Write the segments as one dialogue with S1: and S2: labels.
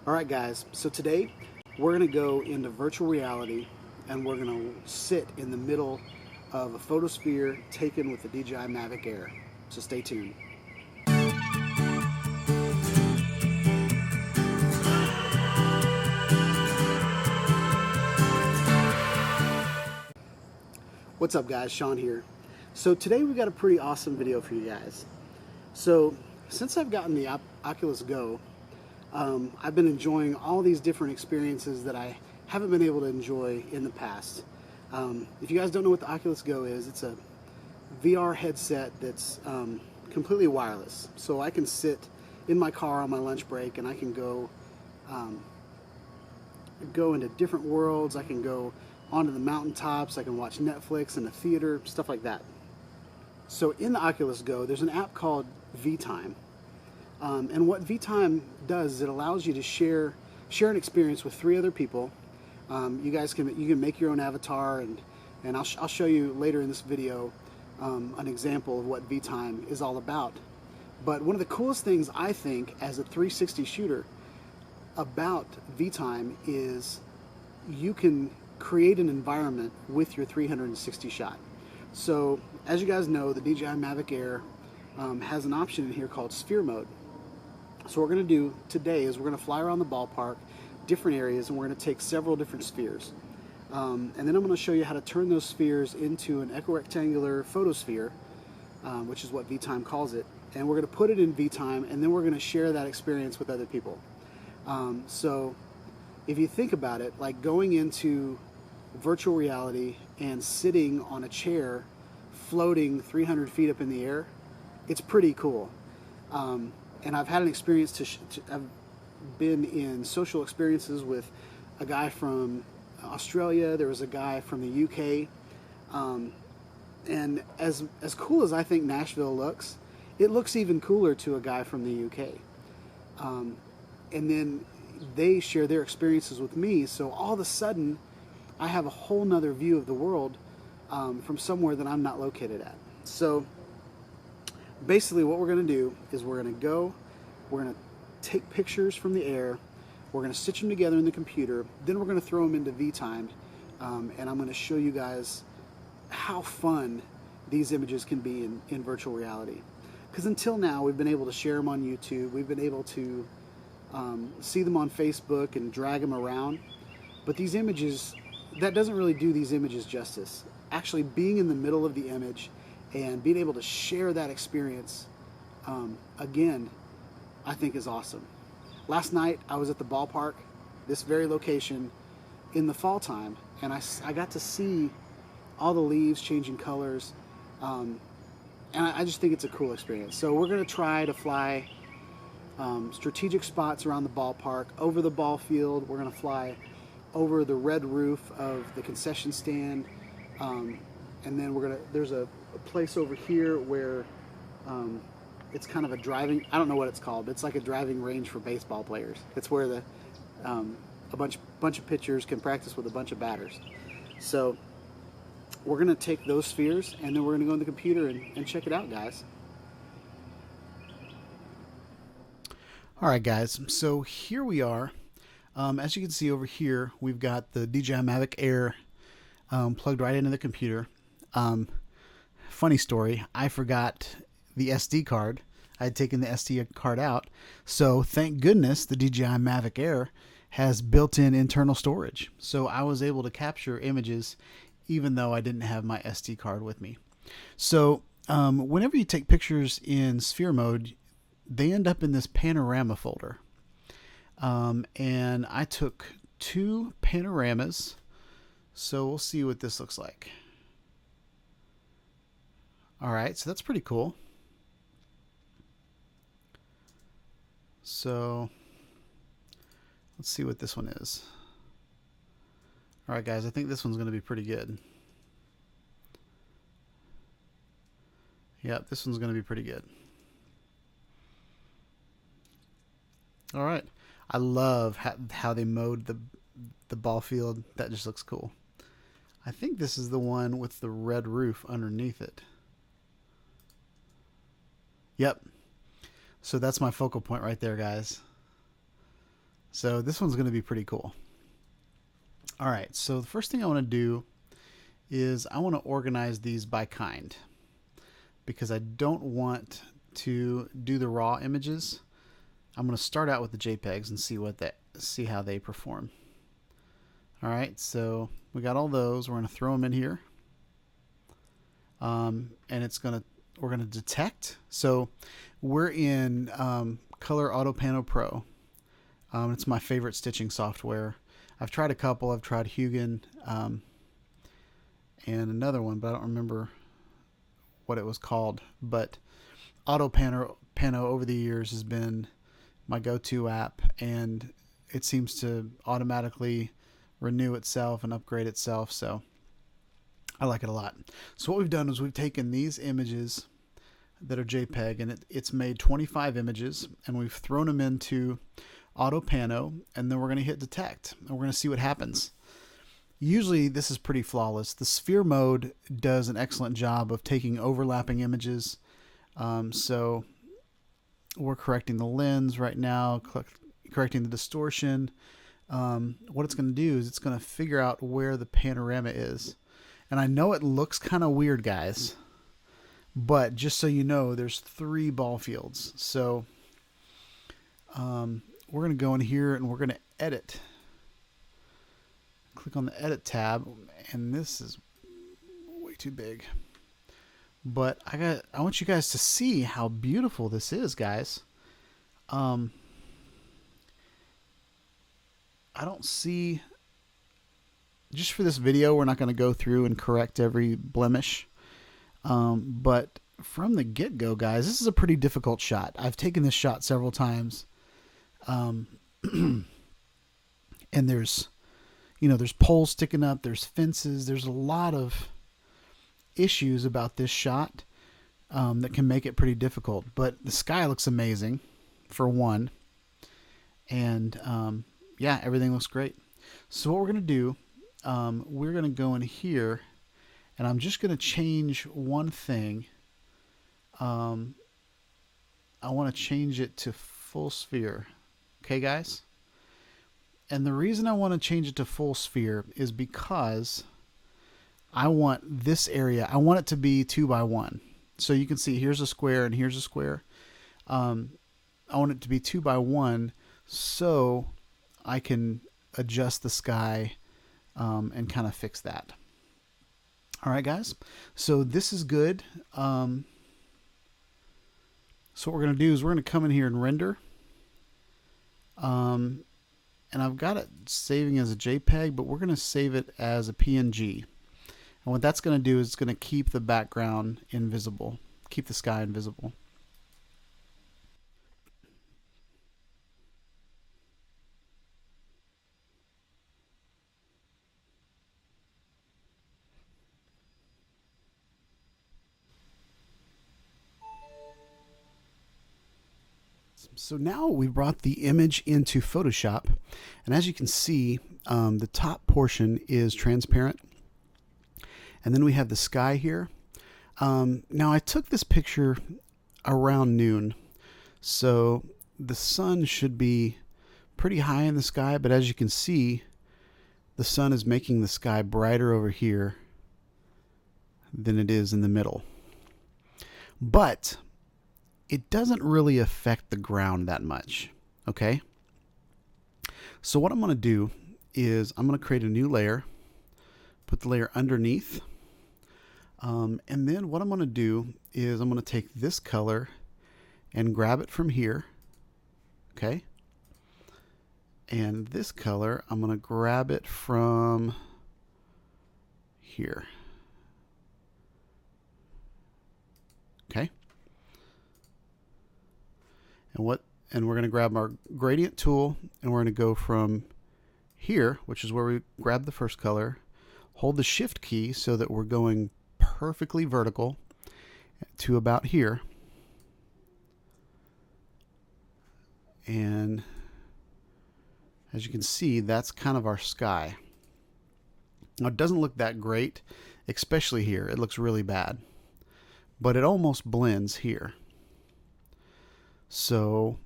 S1: Alright guys, so today we're going to go into virtual reality and we're going to sit in the middle of a photosphere taken with the DJI Mavic Air. So stay tuned. What's up guys, Shawn here. So today we've got a pretty awesome video for you guys. So since I've gotten the Oculus Go, I've been enjoying all these different experiences that I haven't been able to enjoy in the past. If you guys don't know what the Oculus Go is, it's a VR headset that's completely wireless. So I can sit in my car on my lunch break and I can go into different worlds. I can go onto the mountaintops. I can watch Netflix in a theater, stuff like that. So in the Oculus Go, there's an app called VTime. And what VTime does is it allows you to share an experience with 3 other people. You can make your own avatar, and I'll show you later in this video an example of what VTime is all about. But one of the coolest things I think as a 360 shooter about VTime is you can create an environment with your 360 shot. So as you guys know, the DJI Mavic Air has an option in here called sphere mode. So what we're going to do today is we're going to fly around the ballpark, different areas, and we're going to take several different spheres. And then I'm going to show you how to turn those spheres into an equirectangular photosphere, which is what VTime calls it. And we're going to put it in VTime, and then we're going to share that experience with other people. So if you think about it, like going into virtual reality and sitting on a chair floating 300 feet up in the air, it's pretty cool. And I've had an experience I've been in social experiences with a guy from Australia. There was a guy from the UK. And as cool as I think Nashville looks, it looks even cooler to a guy from the UK. And then they share their experiences with me. So all of a sudden, I have a whole nother view of the world from somewhere that I'm not located at. So basically what we're going to do is we're going to take pictures from the air, we're going to stitch them together in the computer, then we're going to throw them into VTime, and I'm going to show you guys how fun these images can be in virtual reality. Because until now we've been able to share them on YouTube, we've been able to see them on Facebook and drag them around, but these images, that doesn't really do these images justice. Actually being in the middle of the image and being able to share that experience, again, I think is awesome. Last night I was at the ballpark, this very location, in the fall time, and I got to see all the leaves changing colors, and I just think it's a cool experience. So we're going to try to fly strategic spots around the ballpark, over the ball field. We're going to fly over the red roof of the concession stand, and then there's a place over here where it's kind of a driving, I don't know what it's called, but it's like a driving range for baseball players. It's where a bunch of pitchers can practice with a bunch of batters. So we're going to take those spheres and then we're going to go in the computer and check it out, guys. Alright guys, so here we are. As you can see over here, we've got the DJI Mavic Air plugged right into the computer. Funny story, I forgot the SD card. I had taken the SD card out, so thank goodness the DJI Mavic Air has built-in internal storage. So I was able to capture images even though I didn't have my SD card with me. So whenever you take pictures in sphere mode, they end up in this panorama folder. And I took 2 panoramas, so we'll see what this looks like. Alright, so that's pretty cool. So let's see what this one is. Alright guys, I think this one's going to be pretty good. Yep, this one's going to be pretty good. Alright, I love how they mowed the ball field. That just looks cool. I think this is the one with the red roof underneath it. Yep. So that's my focal point right there, guys. So this one's going to be pretty cool. All right, so the first thing I want to do is I want to organize these by kind, because I don't want to do the raw images. I'm going to start out with the JPEGs and see how they perform. All right, so we got all those. We're going to throw them in here, and we're going to detect. So we're in Color Auto Pano Pro. It's my favorite stitching software. I've tried a couple. I've tried Hugin and another one, but I don't remember what it was called. But Auto Pano over the years has been my go-to app, and it seems to automatically renew itself and upgrade itself. So I like it a lot. So what we've done is we've taken these images that are JPEG, and it's made 25 images, and we've thrown them into Auto Pano, and then we're going to hit detect, and we're going to see what happens. Usually this is pretty flawless. The sphere mode does an excellent job of taking overlapping images. So we're correcting the lens right now, correcting the distortion. What it's going to do is it's going to figure out where the panorama is. And I know it looks kind of weird, guys, but just so you know, there's 3 ball fields. So we're going to go in here and we're going to edit. Click on the edit tab, and this is way too big. But I want you guys to see how beautiful this is, guys. I don't see, just for this video, we're not going to go through and correct every blemish. But from the get-go, guys, this is a pretty difficult shot. I've taken this shot several times. And there's poles sticking up, there's fences, there's a lot of issues about this shot that can make it pretty difficult. But the sky looks amazing, for one. And yeah, everything looks great. So what we're going to do, we're going to go in here, and I'm just going to change one thing. I want to change it to full sphere. Okay, guys? And the reason I want to change it to full sphere is because I want this area, I want it to be 2 by 1. So you can see here's a square and here's a square. I want it to be 2 by 1 so I can adjust the sky and kind of fix that. All right, guys. So this is good. So what we're going to do is we're going to come in here and render. And I've got it saving as a JPEG, but we're going to save it as a PNG. And what that's going to do is it's going to keep the background invisible, keep the sky invisible. So now we brought the image into Photoshop, and as you can see, the top portion is transparent, and then we have the sky here. Now I took this picture around noon, so the sun should be pretty high in the sky, but as you can see, the sun is making the sky brighter over here than it is in the middle. But it doesn't really affect the ground that much, okay? So what I'm going to do is I'm going to create a new layer, put the layer underneath, and then what I'm going to do is I'm going to take this color and grab it from here, okay? And this color, I'm going to grab it from here, okay? And we're going to grab our gradient tool, and we're going to go from here, which is where we grabbed the first color, hold the shift key so that we're going perfectly vertical to about here. And as you can see, that's kind of our sky. Now it doesn't look that great, especially here. It looks really bad, but it almost blends here. So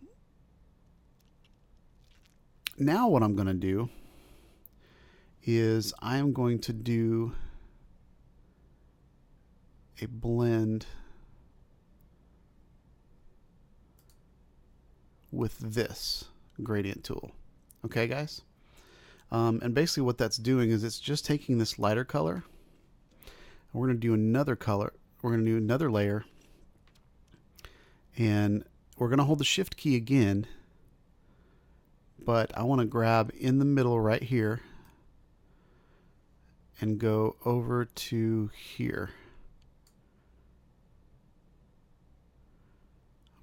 S1: Now what I'm going to do is I am going to do a blend with this gradient tool. Okay, guys? And basically what that's doing is it's just taking this lighter color, and we're going to do another color. We're going to do another layer, and we're going to hold the shift key again, but I want to grab in the middle right here and go over to here.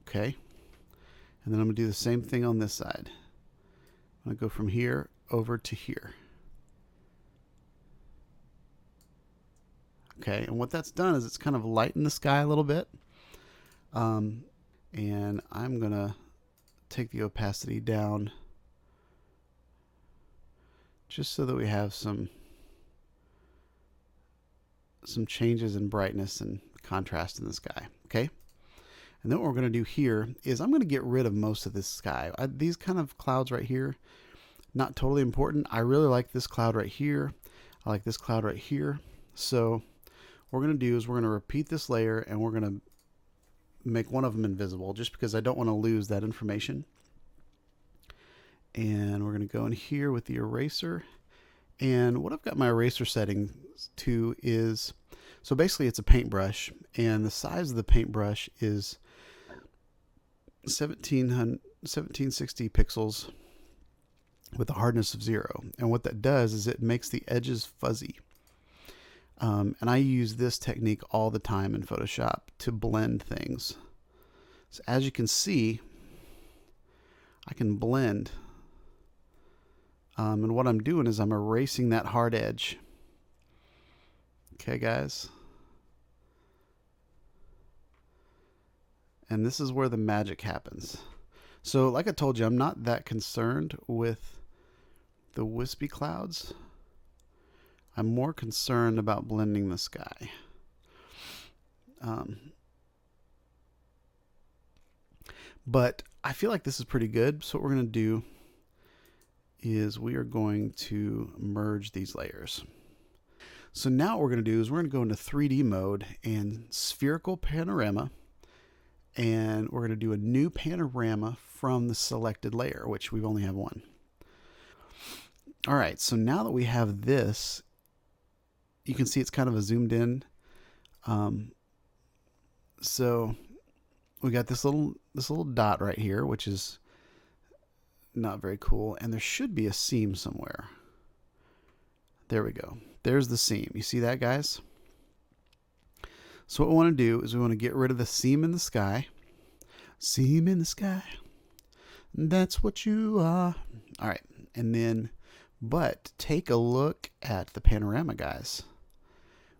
S1: Okay. And then I'm going to do the same thing on this side. I'm going to go from here over to here. Okay, and what that's done is it's kind of lightened the sky a little bit. And I'm going to take the opacity down just so that we have some changes in brightness and contrast in the sky. Okay? And then what we're going to do here is I'm going to get rid of most of this sky. These kind of clouds right here, not totally important. I really like this cloud right here. I like this cloud right here. So what we're going to do is we're going to repeat this layer, and we're going to make one of them invisible just because I don't want to lose that information. And we're going to go in here with the eraser. And what I've got my eraser settings to is, so basically it's a paintbrush, and the size of the paintbrush is 1760 pixels with a hardness of 0. And what that does is it makes the edges fuzzy. And I use this technique all the time in Photoshop to blend things. So as you can see, I can blend. And what I'm doing is I'm erasing that hard edge. Okay, guys. And this is where the magic happens. So like I told you, I'm not that concerned with the wispy clouds. I'm more concerned about blending the sky. But I feel like this is pretty good. So what we're going to do is we are going to merge these layers. So now what we're going to do is we're going to go into 3D mode and spherical panorama. And we're going to do a new panorama from the selected layer, which we only have one. All right, so now that we have this, you can see it's kind of a zoomed in. So we got this little dot right here, which is not very cool, and there should be a seam somewhere. There we go. There's the seam. You see that, guys? So what we want to do is we want to get rid of the seam in the sky. Seam in the sky. That's what you are. All right. And then, but take a look at the panorama, guys.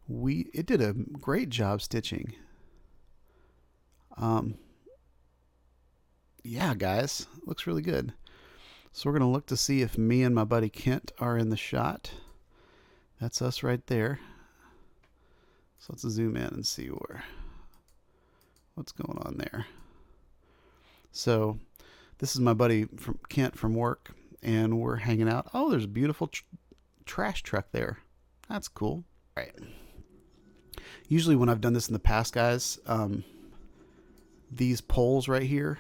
S1: It did a great job stitching. Yeah, guys, looks really good. So we're going to look to see if me and my buddy Kent are in the shot. That's us right there. So let's zoom in and see what's going on there. So this is my buddy Kent from work, and we're hanging out. Oh, there's a beautiful trash truck there. That's cool. All right. Usually when I've done this in the past, guys, these poles right here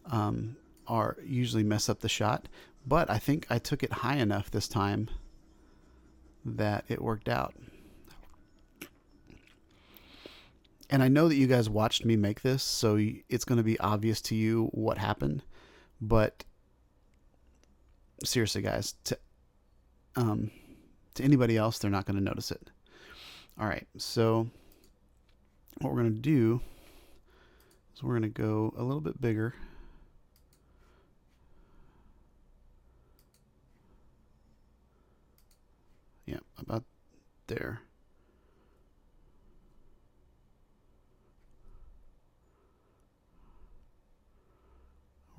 S1: are usually mess up the shot, but I think I took it high enough this time that it worked out. And I know that you guys watched me make this, so it's going to be obvious to you what happened. But seriously, guys, to anybody else, they're not going to notice it. All right, so what we're going to do is we're going to go a little bit bigger. Yeah, about there.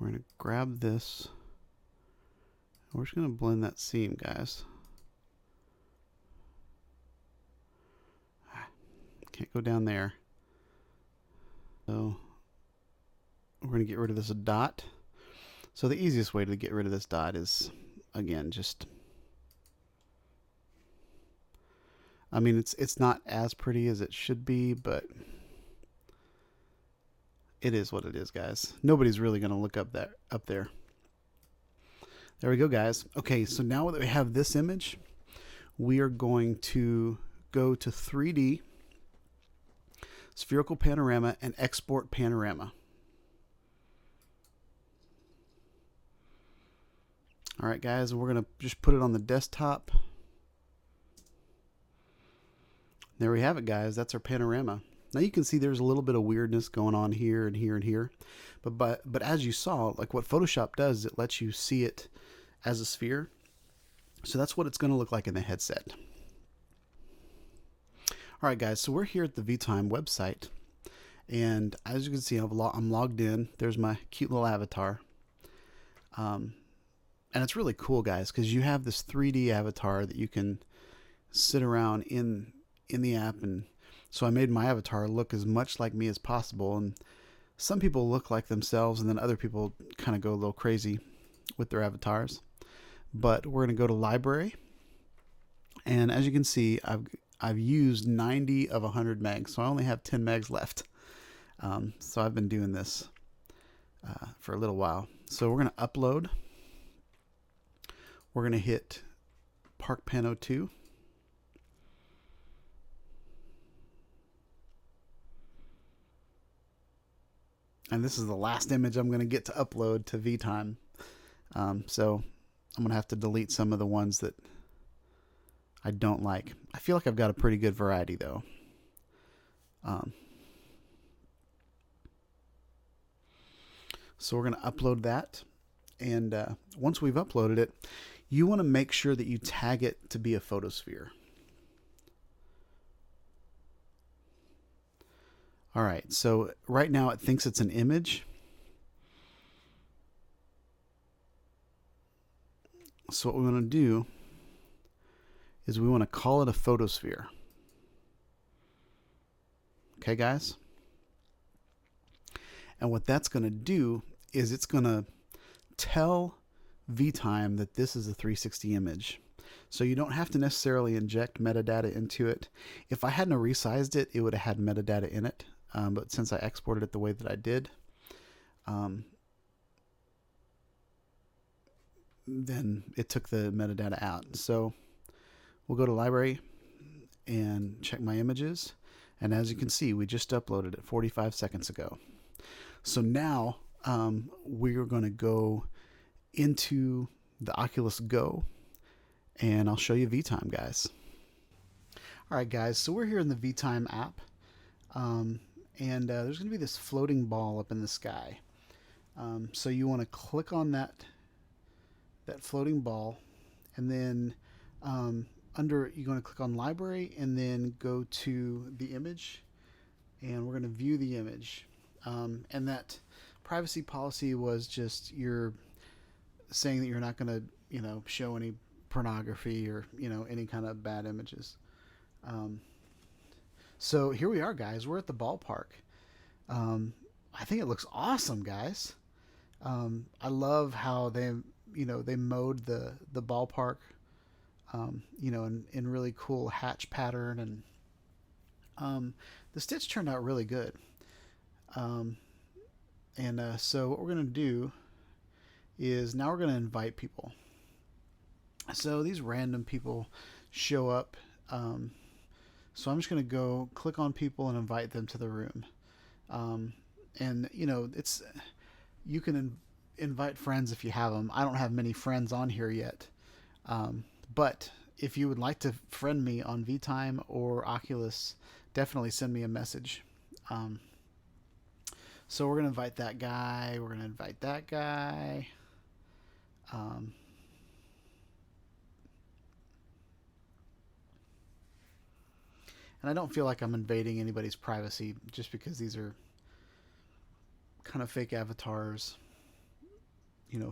S1: We're going to grab this. We're just going to blend that seam, guys. Can't go down there. So we're going to get rid of this dot. So the easiest way to get rid of this dot is, again, just, I mean, it's not as pretty as it should be, but it is what it is, guys. Nobody's really going to look up there. There we go, guys. Okay, so now that we have this image, we are going to go to 3D, spherical panorama, and export panorama. All right, guys, we're going to just put it on the desktop. There we have it, guys. That's our panorama. Now you can see there's a little bit of weirdness going on here and here and here. But as you saw, like what Photoshop does, it lets you see it as a sphere. So that's what it's going to look like in the headset. All right, guys, so we're here at the VTime website. And as you can see, I'm logged in. There's my cute little avatar. And it's really cool, guys, because you have this 3D avatar that you can sit around in the app. And so I made my avatar look as much like me as possible. And some people look like themselves, and then other people kind of go a little crazy with their avatars. But we're going to go to library. And as you can see, I've used 90 of 100 megs, so I only have 10 megs left. So I've been doing this for a little while. So we're going to upload. We're going to hit Park Pano 2. And this is the last image I'm going to get to upload to VTime. So I'm going to have to delete some of the ones that I don't like. I feel like I've got a pretty good variety, though. So we're going to upload that. And once we've uploaded it, you want to make sure that you tag it to be a photosphere. All right, so right now it thinks it's an image. So what we want to do is we want to call it a photosphere. Okay, guys? And what that's going to do is it's going to tell VTime that this is a 360 image. So you don't have to necessarily inject metadata into it. If I hadn't resized it, it would have had metadata in it. But since I exported it the way that I did, then it took the metadata out. So we'll go to library and check my images. And as you can see, we just uploaded it 45 seconds ago. So now we're going to go into the Oculus Go, and I'll show you VTime, guys. All right, guys, so we're here in the VTime app. And there's going to be this floating ball up in the sky. So you want to click on that floating ball, and then you're going to click on library, and then go to the image, and we're going to view the image. And that privacy policy was just you're saying that you're not going to show any pornography or any kind of bad images. So here we are, guys. We're at the ballpark. I think it looks awesome, guys. I love how they mowed the ballpark, in really cool hatch pattern, and the stitch turned out really good. So what we're gonna do is now we're gonna invite people. So these random people show up. So I'm just going to go click on people and invite them to the room. And you can invite friends if you have them. I don't have many friends on here yet. But if you would like to friend me on VTime or Oculus, definitely send me a message. So we're going to invite that guy. We're going to invite that guy. And I don't feel like I'm invading anybody's privacy just because these are kind of fake avatars,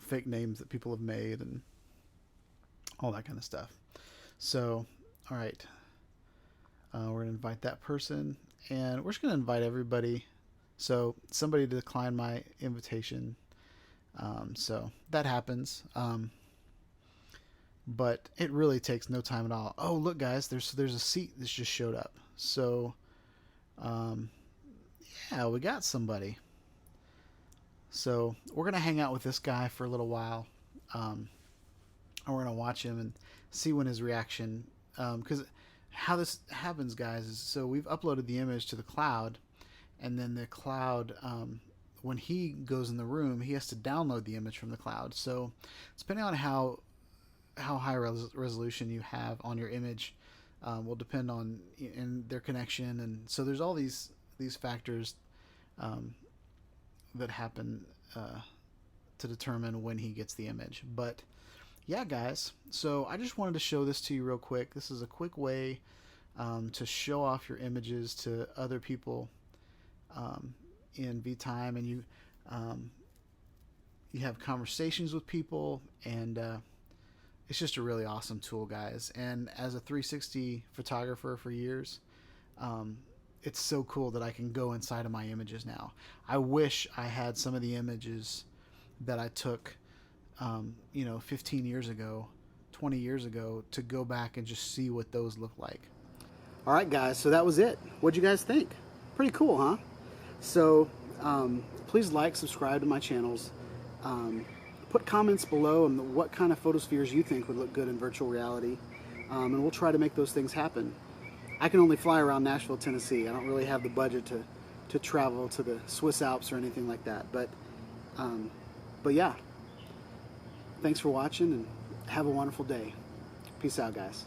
S1: fake names that people have made and all that kind of stuff. So, all right. We're going to invite that person, and we're just going to invite everybody. So somebody declined my invitation. So that happens. But it really takes no time at all. Oh, look, guys, there's a seat that's just showed up. So, um, yeah, we got somebody. So we're gonna hang out with this guy for a little while, and we're gonna watch him and see when his reaction. Because how this happens, guys, is so we've uploaded the image to the cloud, and then the cloud, when he goes in the room, he has to download the image from the cloud. So, depending on how high resolution you have on your image, will depend on in their connection, and so there's all these factors that happen to determine when he gets the image. But yeah, guys, so I just wanted to show this to you real quick. This is a quick way to show off your images to other people in VTime, and you have conversations with people, and it's just a really awesome tool, guys. And as a 360 photographer for years, it's so cool that I can go inside of my images now. I wish I had some of the images that I took 15 years ago, 20 years ago, to go back and just see what those look like. All right, guys, so that was it. What'd you guys think? Pretty cool, huh? So please like, subscribe to my channels. Put comments below on what kind of photospheres you think would look good in virtual reality, and we'll try to make those things happen. I can only fly around Nashville, Tennessee. I don't really have the budget to travel to the Swiss Alps or anything like that. But yeah, thanks for watching, and have a wonderful day. Peace out, guys.